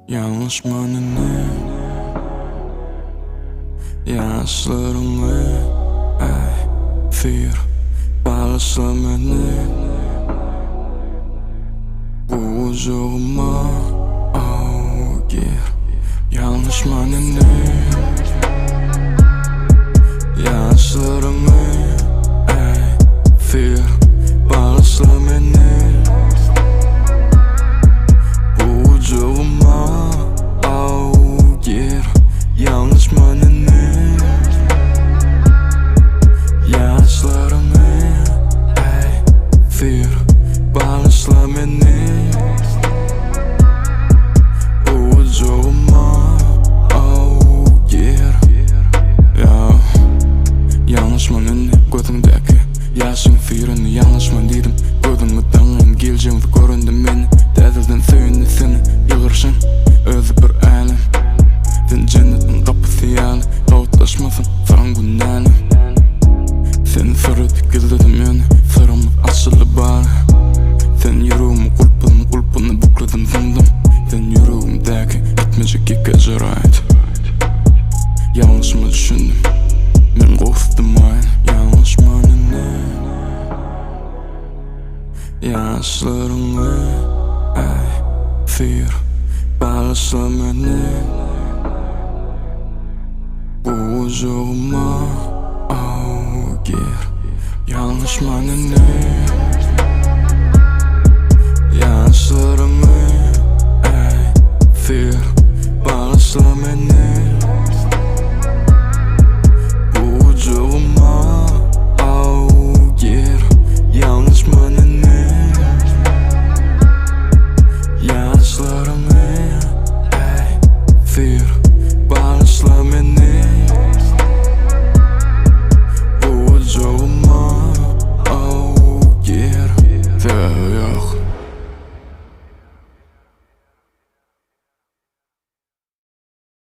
Yanlış mı ne? Yaşlarımı Fyr bağışla beni. Bu ucuma gir. Yanlış mı ne? Yaşlarımı Fyr bağışla beni. Bu ucuma gir. Yanlış mı ne? Yaşlarımı Fyr bağışla beni. Bu ucuma gir. Yanlış mı ne? Gözümdeki yaşın fyrini yanlış mı dedim. Gözümü tanıyım geleceğimde göründüm beni. Dezilden söyünde seni yığırşın özü bir alem. Sen cennetin kapısı yalı Kavutlaşmasın sarın günlerle. Seni sırıtıp gizledim yani sırımız açılı bari. Sen yüreğimi kulpunu bukladım zındım. Sen yüreğimdeki etmeyecek iki ait. Yanlış mı düşündüm? Ben ghostum aynı. Yanlış mı ne? Yaşlarımı Fyr bağışla beni. Bu ucuma gir. Yanlış mı ne? Yaşlarımı Fyr bağışla beni.